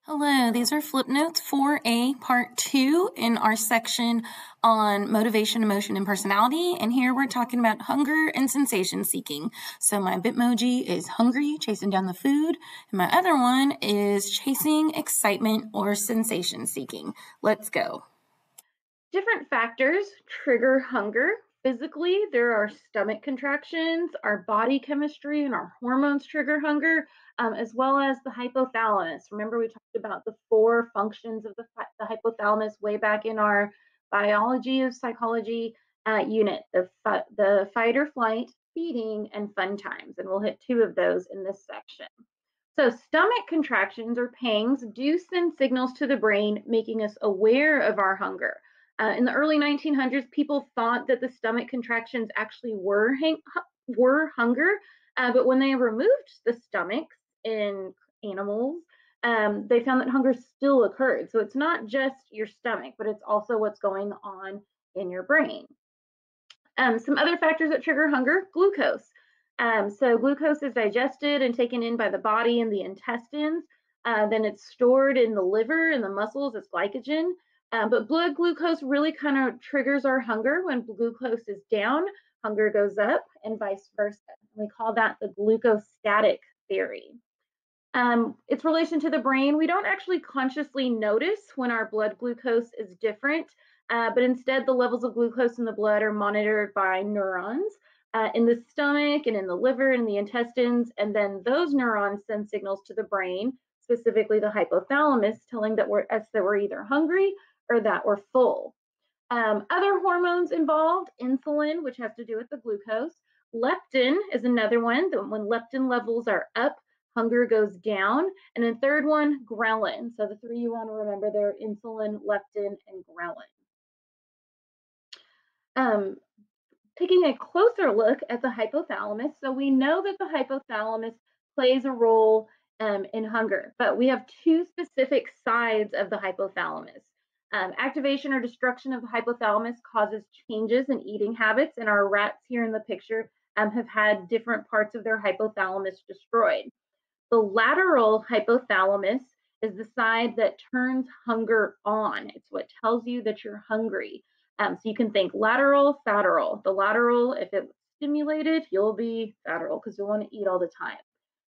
Hello, these are flip notes 4A part 2 in our section on motivation, emotion, and personality. And here we're talking about hunger and sensation seeking. So my Bitmoji is hungry, chasing down the food. And my other one is chasing excitement or sensation seeking. Let's go. Different factors trigger hunger. Physically, there are stomach contractions, our body chemistry, and our hormones trigger hunger, as well as the hypothalamus. Remember, we talked about the four functions of the hypothalamus way back in our biology of psychology unit the fight or flight, feeding, and fun times. And we'll hit two of those in this section. So, stomach contractions or pangs do send signals to the brain, making us aware of our hunger. In the early 1900s, people thought that the stomach contractions actually were hunger, but when they removed the stomachs in animals, they found that hunger still occurred. So, it's not just your stomach, but it's also what's going on in your brain. Some other factors that trigger hunger, glucose. So glucose is digested and taken in by the body and the intestines. Then it's stored in the liver and the muscles as glycogen. But blood glucose really kind of triggers our hunger. When glucose is down, hunger goes up and vice versa. We call that the glucostatic theory. Its relation to the brain, we don't actually consciously notice when our blood glucose is different, but instead the levels of glucose in the blood are monitored by neurons in the stomach and in the liver and the intestines, and then those neurons send signals to the brain, specifically the hypothalamus, telling that we're either hungry or that we're full. Other hormones involved, insulin, which has to do with the glucose. Leptin is another one. When leptin levels are up, hunger goes down. And then third one, ghrelin. So the three you want to remember there, insulin, leptin, and ghrelin. Taking a closer look at the hypothalamus. So we know that the hypothalamus plays a role in hunger, but we have two specific sides of the hypothalamus. Activation or destruction of the hypothalamus causes changes in eating habits, and our rats here in the picture have had different parts of their hypothalamus destroyed. The lateral hypothalamus is the side that turns hunger on. It's what tells you that you're hungry. So you can think lateral, fateral. The lateral, if it's stimulated, you'll be fateral because you'll want to eat all the time.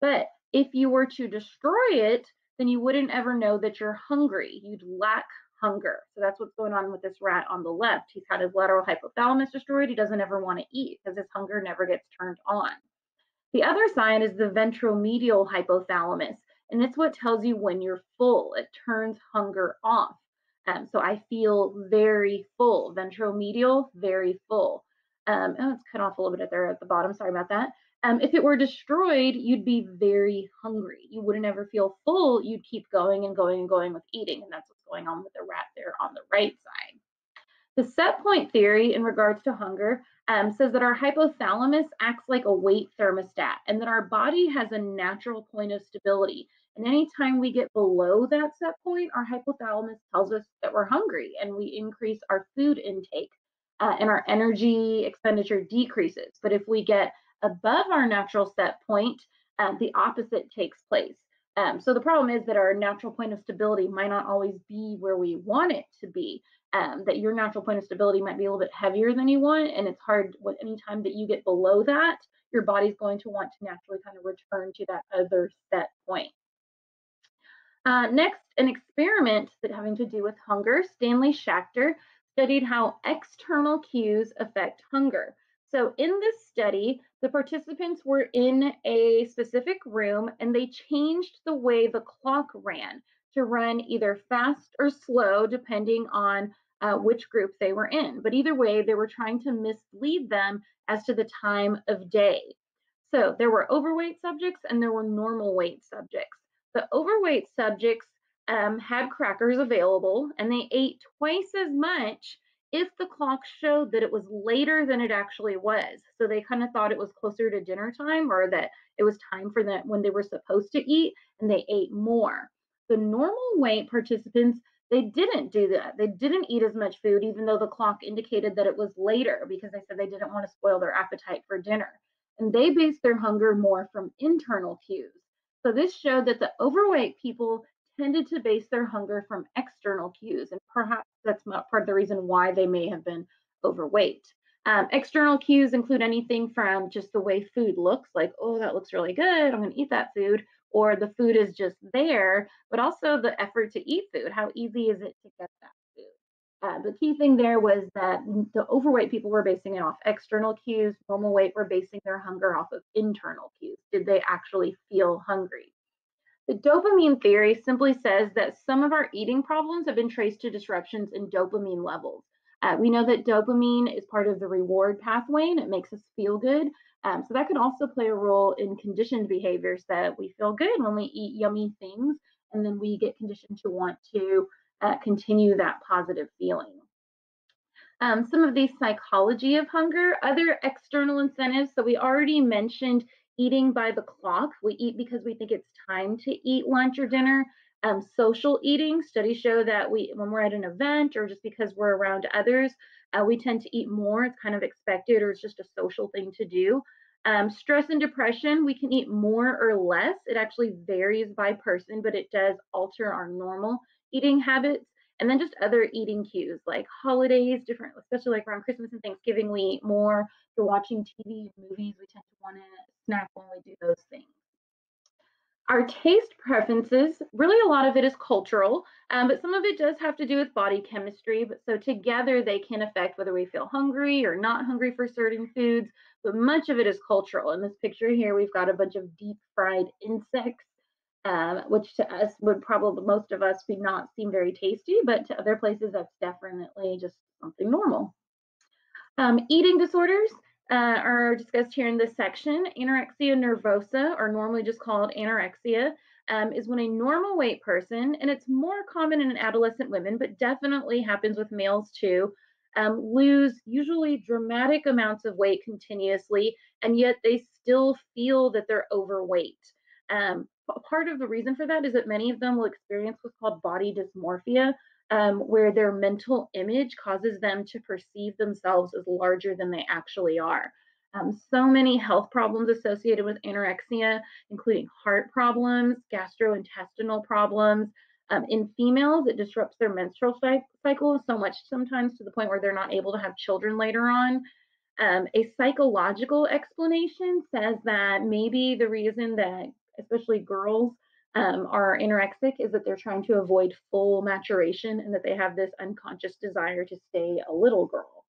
But if you were to destroy it, then you wouldn't ever know that you're hungry. You'd lack hunger. So that's what's going on with this rat on the left. He's had his lateral hypothalamus destroyed. He doesn't ever want to eat because his hunger never gets turned on. The other side is the ventromedial hypothalamus, and it's what tells you when you're full. It turns hunger off. So I feel very full. Ventromedial, very full. Oh, it's cut off a little bit there at the bottom. Sorry about that. If it were destroyed, you'd be very hungry. You wouldn't ever feel full. You'd keep going and going and going with eating, and that's what's going on with the rat there on the right side. The set point theory in regards to hunger says that our hypothalamus acts like a weight thermostat and that our body has a natural point of stability. And anytime we get below that set point, our hypothalamus tells us that we're hungry and we increase our food intake and our energy expenditure decreases. But if we get above our natural set point, the opposite takes place. So the problem is that our natural point of stability might not always be where we want it to be. That your natural point of stability might be a little bit heavier than you want, and it's hard with any time that you get below that, your body's going to want to naturally kind of return to that other set point. Next, an experiment that having to do with hunger. Stanley Schachter studied how external cues affect hunger. So in this study, the participants were in a specific room and they changed the way the clock ran to run either fast or slow, depending on which group they were in. But either way, they were trying to mislead them as to the time of day. So there were overweight subjects and there were normal weight subjects. The overweight subjects had crackers available and they ate twice as much if the clock showed that it was later than it actually was. So they kind of thought it was closer to dinner time or that it was time for them when they were supposed to eat and they ate more. The normal weight participants, they didn't do that. They didn't eat as much food, even though the clock indicated that it was later because they said they didn't want to spoil their appetite for dinner. And they based their hunger more from internal cues. So this showed that the overweight people tended to base their hunger from external cues, and perhaps that's part of the reason why they may have been overweight. External cues include anything from just the way food looks, like, oh, that looks really good, I'm going to eat that food, or the food is just there, but also the effort to eat food. How easy is it to get that food? The key thing there was that the overweight people were basing it off external cues. Normal weight were basing their hunger off of internal cues. Did they actually feel hungry? The dopamine theory simply says that some of our eating problems have been traced to disruptions in dopamine levels. We know that dopamine is part of the reward pathway and it makes us feel good. So that could also play a role in conditioned behaviors that we feel good when we eat yummy things, and then we get conditioned to want to continue that positive feeling. Some of the psychology of hunger, other external incentives. So we already mentioned eating by the clock. We eat because we think it's time to eat lunch or dinner. Social eating, studies show that when we're at an event or just because we're around others, we tend to eat more. It's kind of expected, or it's just a social thing to do. Stress and depression, we can eat more or less. It actually varies by person, but it does alter our normal eating habits. And then just other eating cues like holidays, different, especially like around Christmas and Thanksgiving, we eat more. If we're watching TV and movies, we tend to want to snack when we do those things. Our taste preferences, really a lot of it is cultural, but some of it does have to do with body chemistry. But so together they can affect whether we feel hungry or not hungry for certain foods. But much of it is cultural. In this picture here, we've got a bunch of deep fried insects, which to us would probably, most of us, would not seem very tasty, but to other places that's definitely just something normal. Eating disorders are discussed here in this section. Anorexia nervosa, or normally just called anorexia, is when a normal weight person, and it's more common in adolescent women, but definitely happens with males too, lose usually dramatic amounts of weight continuously, and yet they still feel that they're overweight. Part of the reason for that is that many of them will experience what's called body dysmorphia, where their mental image causes them to perceive themselves as larger than they actually are. So many health problems associated with anorexia, including heart problems, gastrointestinal problems. In females, it disrupts their menstrual cycle so much sometimes to the point where they're not able to have children later on. A psychological explanation says that maybe the reason that especially girls are anorexic is that they're trying to avoid full maturation and that they have this unconscious desire to stay a little girl.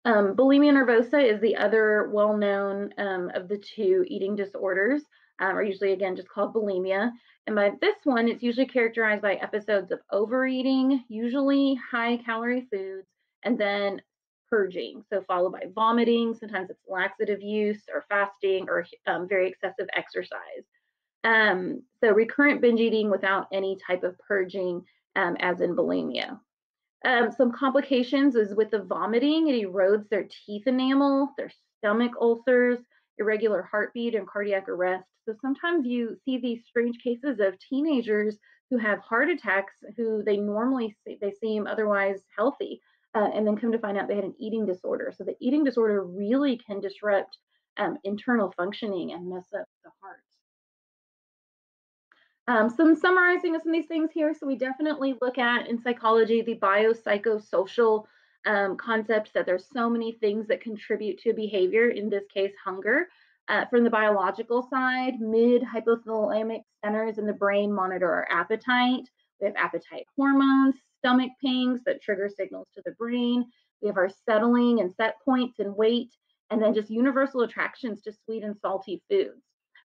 Bulimia nervosa is the other well-known of the two eating disorders, or usually again just called bulimia. And by this one, it's usually characterized by episodes of overeating, usually high-calorie foods, and then purging, so followed by vomiting. Sometimes it's laxative use or fasting or very excessive exercise. So recurrent binge eating without any type of purging, as in bulimia. Some complications is with the vomiting. It erodes their teeth enamel, their stomach ulcers, irregular heartbeat, and cardiac arrest. So sometimes you see these strange cases of teenagers who have heart attacks who they normally they seem otherwise healthy, and then come to find out they had an eating disorder. So the eating disorder really can disrupt internal functioning and mess up the heart. Some summarizing of some of these things here. So we definitely look at in psychology the biopsychosocial concepts that there's so many things that contribute to behavior, in this case, hunger. From the biological side, mid-hypothalamic centers in the brain monitor our appetite. We have appetite hormones, stomach pangs that trigger signals to the brain. We have our settling and set points and weight, and then just universal attractions to sweet and salty foods.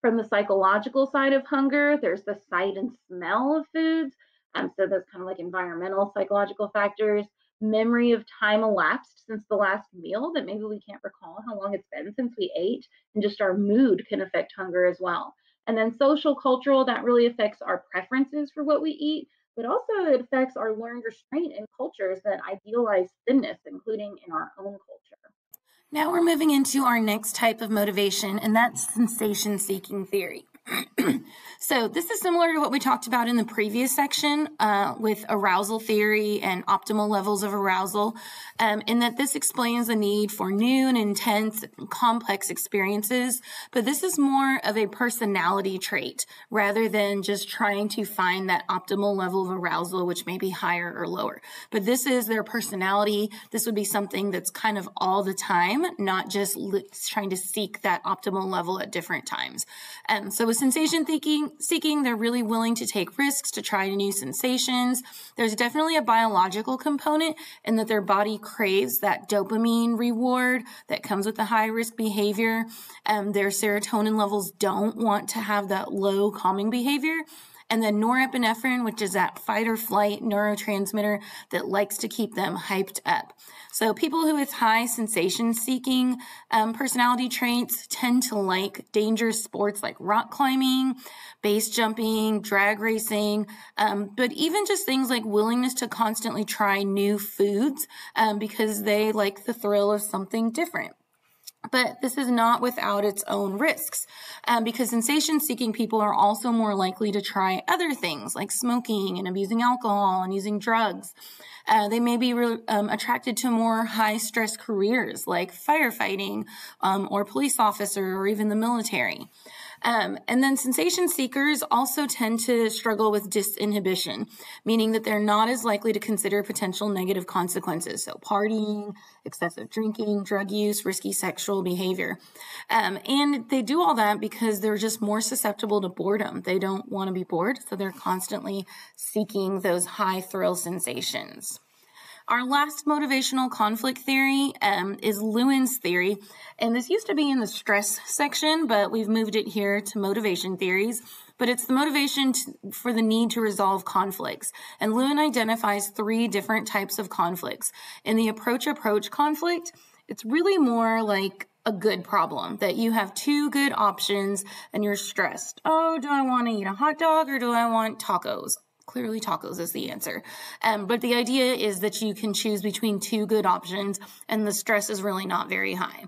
From the psychological side of hunger, there's the sight and smell of foods. So those kind of like environmental psychological factors, memory of time elapsed since the last meal that maybe we can't recall how long it's been since we ate, and just our mood can affect hunger as well. And then social cultural, that really affects our preferences for what we eat, but also it affects our learned restraint in cultures that idealize thinness, including in our own culture. Now we're moving into our next type of motivation, and that's sensation-seeking theory. So this is similar to what we talked about in the previous section with arousal theory and optimal levels of arousal, in that this explains the need for new and intense and complex experiences, but this is more of a personality trait rather than just trying to find that optimal level of arousal, which may be higher or lower. But this is their personality. This would be something that's kind of all the time, not just trying to seek that optimal level at different times. So with sensation seeking, they're really willing to take risks to try new sensations. There's definitely a biological component in that their body craves that dopamine reward that comes with the high risk behavior. Their serotonin levels don't want to have that low calming behavior. And then norepinephrine, which is that fight or flight neurotransmitter that likes to keep them hyped up. So people who with high sensation-seeking personality traits tend to like dangerous sports like rock climbing, base jumping, drag racing, but even just things like willingness to constantly try new foods because they like the thrill of something different. But this is not without its own risks, because sensation-seeking people are also more likely to try other things like smoking and abusing alcohol and using drugs. They may be attracted to more high-stress careers like firefighting or police officer or even the military. And then sensation seekers also tend to struggle with disinhibition, meaning that they're not as likely to consider potential negative consequences. So partying, excessive drinking, drug use, risky sexual behavior. And they do all that because they're just more susceptible to boredom. They don't want to be bored, so they're constantly seeking those high thrill sensations. Our last motivational conflict theory is Lewin's theory, and this used to be in the stress section, but we've moved it here to motivation theories. But it's the motivation for the need to resolve conflicts. And Lewin identifies 3 different types of conflicts. In the approach conflict, it's really more like a good problem, that you have 2 good options and you're stressed. Oh, do I want to eat a hot dog or do I want tacos? Clearly tacos is the answer. But the idea is that you can choose between 2 good options and the stress is really not very high.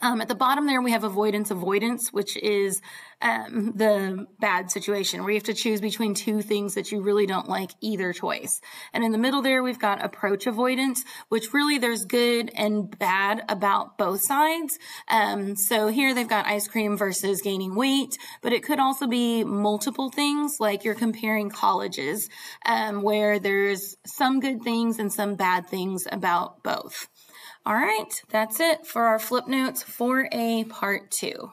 At the bottom there, we have avoidance, which is the bad situation where you have to choose between 2 things that you really don't like either choice. And in the middle there, we've got approach avoidance, which really there's good and bad about both sides. So here they've got ice cream versus gaining weight, but it could also be multiple things, like you're comparing colleges, where there's some good things and some bad things about both. All right, that's it for our flip notes 4A part 2.